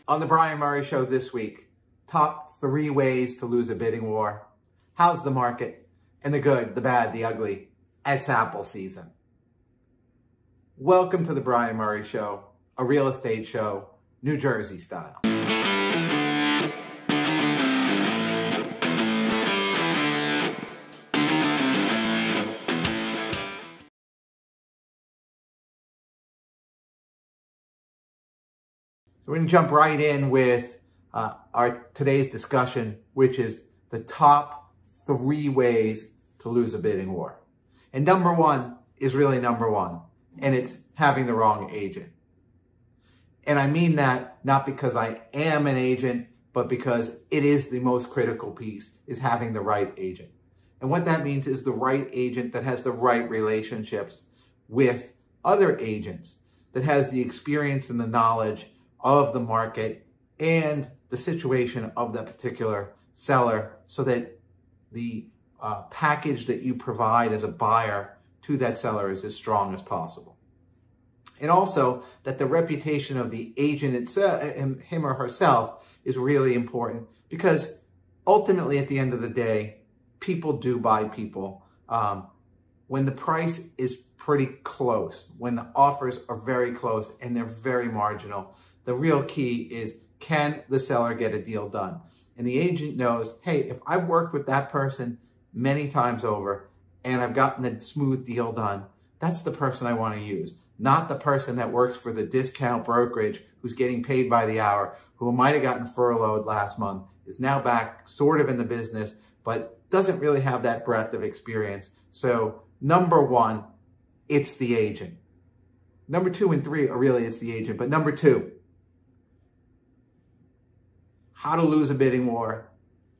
On the Brian Murray Show this week, top 3 ways to lose a bidding war. How's the market? And the good, the bad, the ugly. It's Apple season. Welcome to the Brian Murray Show, a real estate show, New Jersey style. So we're going to jump right in with our today's discussion, which is the top 3 ways to lose a bidding war. And number 1 is really number 1, and it's having the wrong agent. And I mean that not because I am an agent, but because it is the most critical piece, is having the right agent. And what that means is the right agent that has the right relationships with other agents, that has the experience and the knowledge of the market and the situation of that particular seller, so that the package that you provide as a buyer to that seller is as strong as possible. And also that the reputation of the agent itself, him or herself, is really important, because ultimately at the end of the day, people do buy people. When the price is pretty close, when the offers are very close and they're very marginal, the real key is, can the seller get a deal done? And the agent knows, hey, if I've worked with that person many times over and I've gotten a smooth deal done, that's the person I want to use. Not the person that works for the discount brokerage who's getting paid by the hour, who might have gotten furloughed last month, is now back sort of in the business, but doesn't really have that breadth of experience. So number 1, it's the agent. Number 2 and 3 are really it's the agent, but number 2, how to lose a bidding war,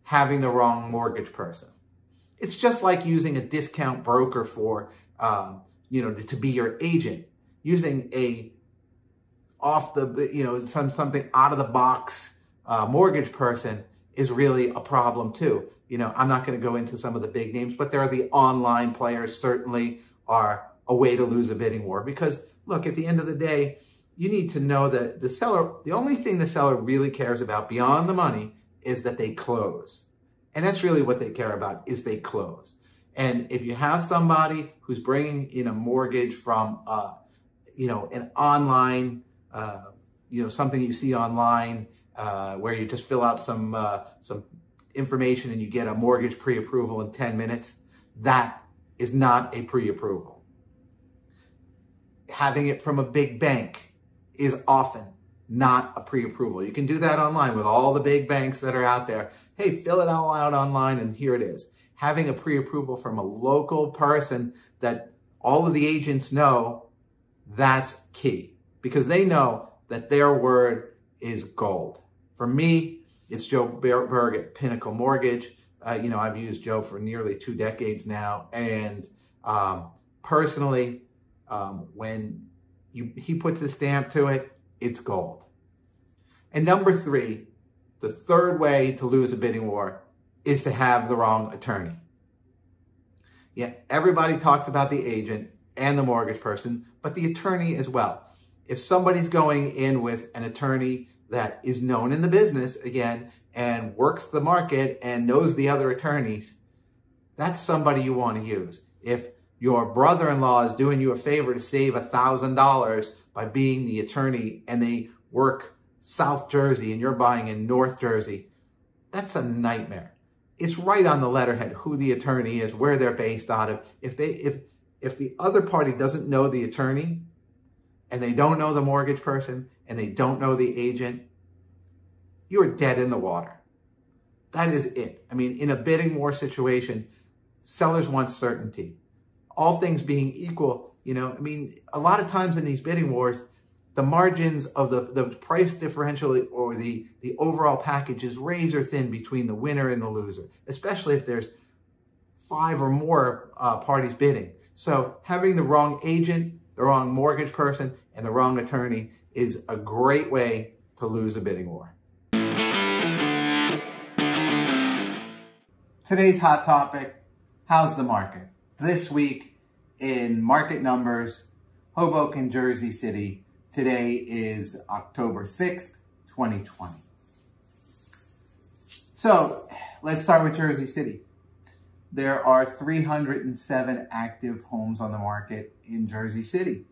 having the wrong mortgage person. It's just like using a discount broker for, to be your agent. Using a something out of the box mortgage person is really a problem too. I'm not going to go into some of the big names, but there are the online players certainly are a way to lose a bidding war, because look, at the end of the day, you need to know that the seller, the only thing the seller really cares about beyond the money is that they close. And that's really what they care about, is they close. And if you have somebody who's bringing in a mortgage from, an online, something you see online, where you just fill out some information and you get a mortgage pre-approval in 10 minutes, that is not a pre-approval. Having it from a big bank is often not a pre-approval. You can do that online with all the big banks that are out there. Hey, fill it all out online and here it is. Having a pre-approval from a local person that all of the agents know, that's key, because they know that their word is gold. For me, it's Joe Berg at Pinnacle Mortgage. I've used Joe for nearly 2 decades now. And personally, when he puts a stamp to it, it's gold. And number 3, the 3rd way to lose a bidding war is to have the wrong attorney. Yeah, everybody talks about the agent and the mortgage person, but the attorney as well. If somebody's going in with an attorney that is known in the business, again, and works the market and knows the other attorneys, that's somebody you want to use. If your brother-in-law is doing you a favor to save $1,000 by being the attorney, and they work South Jersey and you're buying in North Jersey, that's a nightmare. It's right on the letterhead who the attorney is, where they're based out of. If the other party doesn't know the attorney, and they don't know the mortgage person, and they don't know the agent, you're dead in the water. That is it. I mean, in a bidding war situation, sellers want certainty. All things being equal, a lot of times in these bidding wars, the margins of the price differential or the overall package is razor thin between the winner and the loser, especially if there's 5 or more parties bidding. So having the wrong agent, the wrong mortgage person, and the wrong attorney is a great way to lose a bidding war. Today's hot topic, how's the market? This week in market numbers, Hoboken, Jersey City, today is October 6th, 2020. So let's start with Jersey City. There are 307 active homes on the market in Jersey City.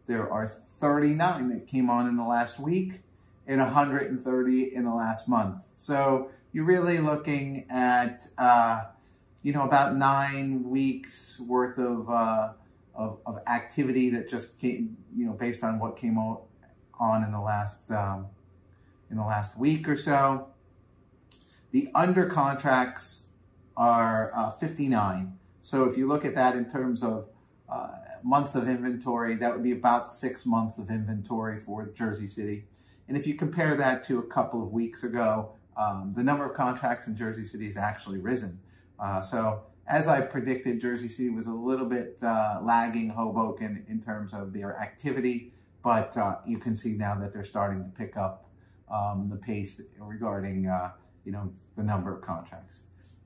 There are 39 that came on in the last week and 130 in the last month. So you're really looking at, about 9 weeks worth of activity that just came, based on what came on in the last week or so. The under contracts are 59. So if you look at that in terms of months of inventory, that would be about 6 months of inventory for Jersey City. And if you compare that to a couple of weeks ago, the number of contracts in Jersey City has actually risen. So as I predicted, Jersey City was a little bit lagging Hoboken in terms of their activity, but you can see now that they're starting to pick up the pace regarding the number of contracts.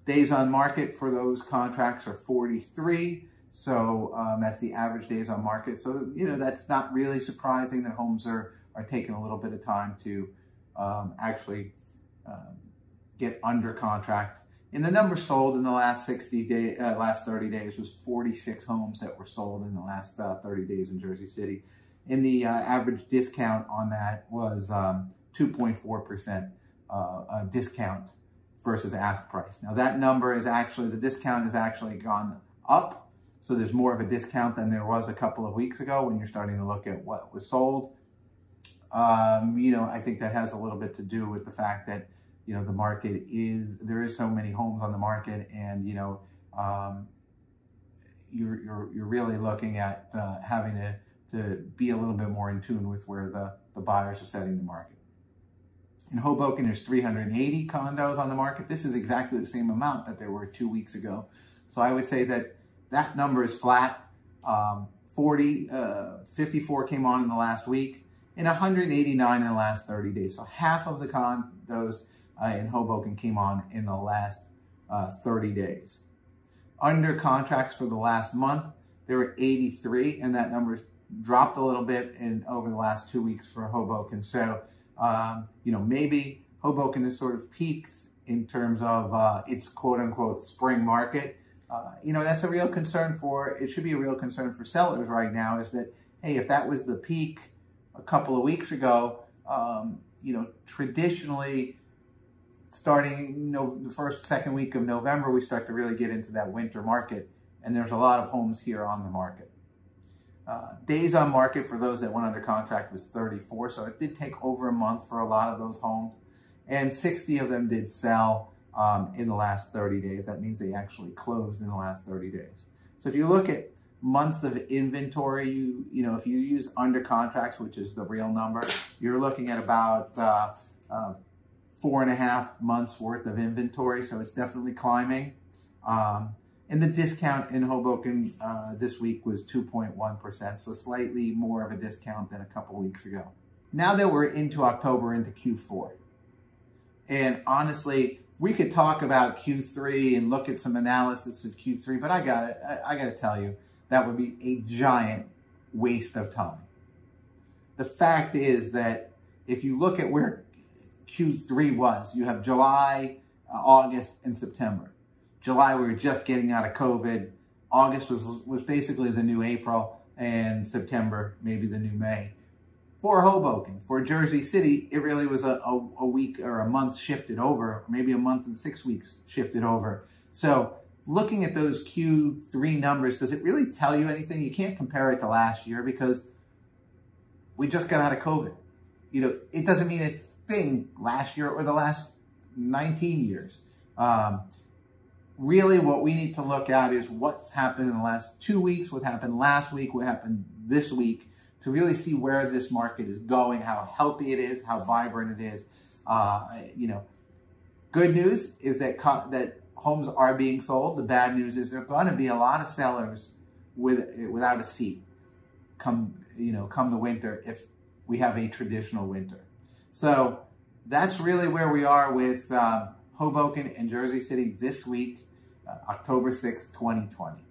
Days on market for those contracts are 43. So that's the average days on market. So, that's not really surprising that homes are taking a little bit of time to actually get under contract. And the number sold in the last 30 days was 46 homes that were sold in the last 30 days in Jersey City. And the average discount on that was 2.4% discount versus ask price. Now that number is actually, the discount has actually gone up. So there's more of a discount than there was a couple of weeks ago when you're starting to look at what was sold. I think that has a little bit to do with the fact that, the market there is so many homes on the market, and, you're really looking at having to be a little bit more in tune with where the buyers are setting the market. In Hoboken, there's 380 condos on the market. This is exactly the same amount that there were 2 weeks ago. So I would say that number is flat. 54 came on in the last week and 189 in the last 30 days. So half of the condos in Hoboken came on in the last 30 days. Under contracts for the last month, there were 83, and that number dropped a little bit over the last 2 weeks for Hoboken. So, maybe Hoboken has sort of peaked in terms of its quote-unquote spring market. That's a real concern it should be a real concern for sellers right now, is that, hey, if that was the peak a couple of weeks ago, traditionally, starting the first, second week of November, we start to really get into that winter market, and there's a lot of homes here on the market. Days on market for those that went under contract was 34, so it did take over a month for a lot of those homes, and 60 of them did sell in the last 30 days. That means they actually closed in the last 30 days. So if you look at months of inventory, if you use under contracts, which is the real number, you're looking at about 4.5 months worth of inventory. So it's definitely climbing. And the discount in Hoboken this week was 2.1%, so slightly more of a discount than a couple weeks ago. Now that we're into October, into Q4, and honestly, we could talk about Q3 and look at some analysis of Q3, but I gotta tell you, that would be a giant waste of time. The fact is that if you look at where Q3 was, you have July, August, and September. July, we were just getting out of COVID. August was basically the new April, and September, maybe the new May. For Hoboken, for Jersey City, it really was a week or a month shifted over, maybe a month and 6 weeks shifted over. So looking at those Q3 numbers, does it really tell you anything? You can't compare it to last year because we just got out of COVID. It doesn't mean a thing last year or the last 19 years. Really, what we need to look at is what's happened in the last 2 weeks, what happened last week, what happened this week, to really see where this market is going, how healthy it is, how vibrant it is. Good news is that homes are being sold. The bad news is there are going to be a lot of sellers without a seat come the winter, if we have a traditional winter. So that's really where we are with Hoboken and Jersey City this week, October 6th, 2020.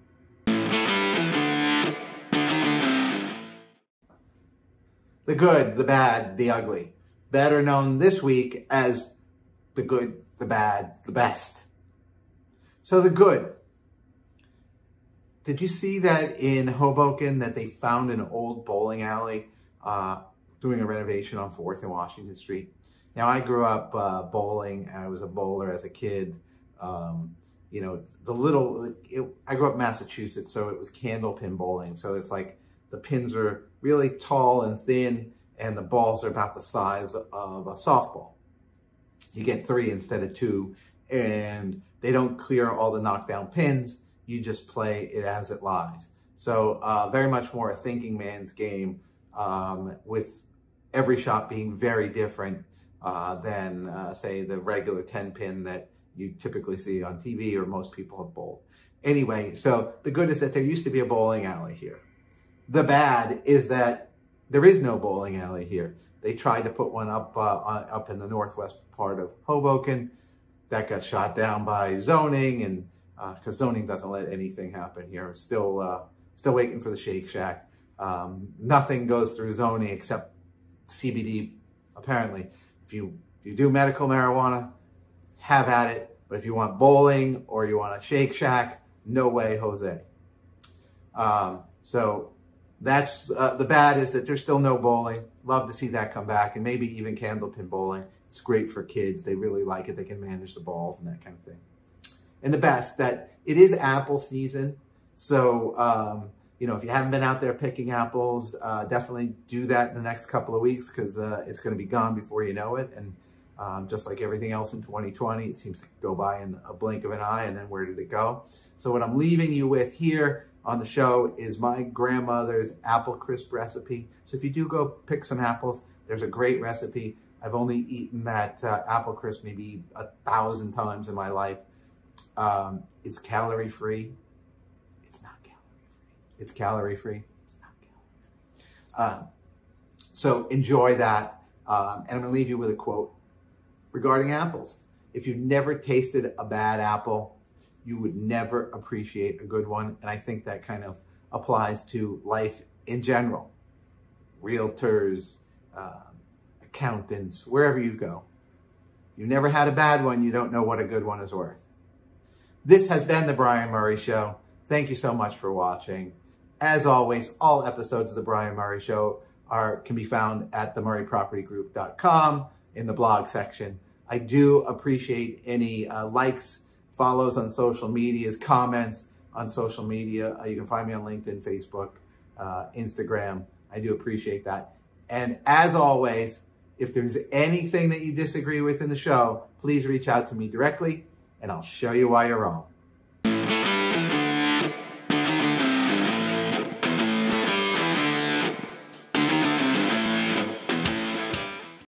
The good, the bad, the ugly. better known this week as the good, the bad, the best. So the good. Did you see that in Hoboken that they found an old bowling alley doing a renovation on 4th and Washington Street? Now, I grew up bowling, and I was a bowler as a kid. You know, I grew up in Massachusetts, so it was candlepin bowling. So it's like the pins are really tall and thin, and the balls are about the size of a softball. You get 3 instead of 2, and they don't clear all the knockdown pins. You just play it as it lies. So very much more a thinking man's game, with every shot being very different than, say, the regular 10-pin that you typically see on TV or most people have bowled. Anyway, so the good is that there used to be a bowling alley here. The bad is that there is no bowling alley here. They tried to put one up in the northwest part of Hoboken. That got shot down by zoning, and because zoning doesn't let anything happen here. It's still waiting for the Shake Shack. Nothing goes through zoning except CBD, apparently. If you do medical marijuana, have at it. But if you want bowling or you want a Shake Shack, no way, Jose. So that's the bad is that there's still no bowling. Love to see that come back, and maybe even candlepin bowling. It's great for kids. They really like it. They can manage the balls and that kind of thing. And the best, that it is apple season. So, you know, if you haven't been out there picking apples, definitely do that in the next couple of weeks, because it's going to be gone before you know it. And just like everything else in 2020, it seems to go by in a blink of an eye, and then where did it go? So what I'm leaving you with here on the show is my grandmother's apple crisp recipe. So if you do go pick some apples, there's a great recipe. I've only eaten that apple crisp maybe 1,000 times in my life. It's calorie-free. It's not calorie-free. It's calorie-free. It's not calorie-free. So enjoy that. And I'm going to leave you with a quote regarding apples. If you've never tasted a bad apple, you would never appreciate a good one. And I think that kind of applies to life in general. Realtors, accountants, wherever you go. You never had a bad one, you don't know what a good one is worth. This has been The Brian Murray Show. Thank you so much for watching. As always, all episodes of The Brian Murray Show can be found at themurraypropertygroup.com in the blog section. I do appreciate any likes, follows on social medias, comments on social media. You can find me on LinkedIn, Facebook, Instagram. I do appreciate that. And as always, if there's anything that you disagree with in the show, please reach out to me directly, and I'll show you why you're wrong.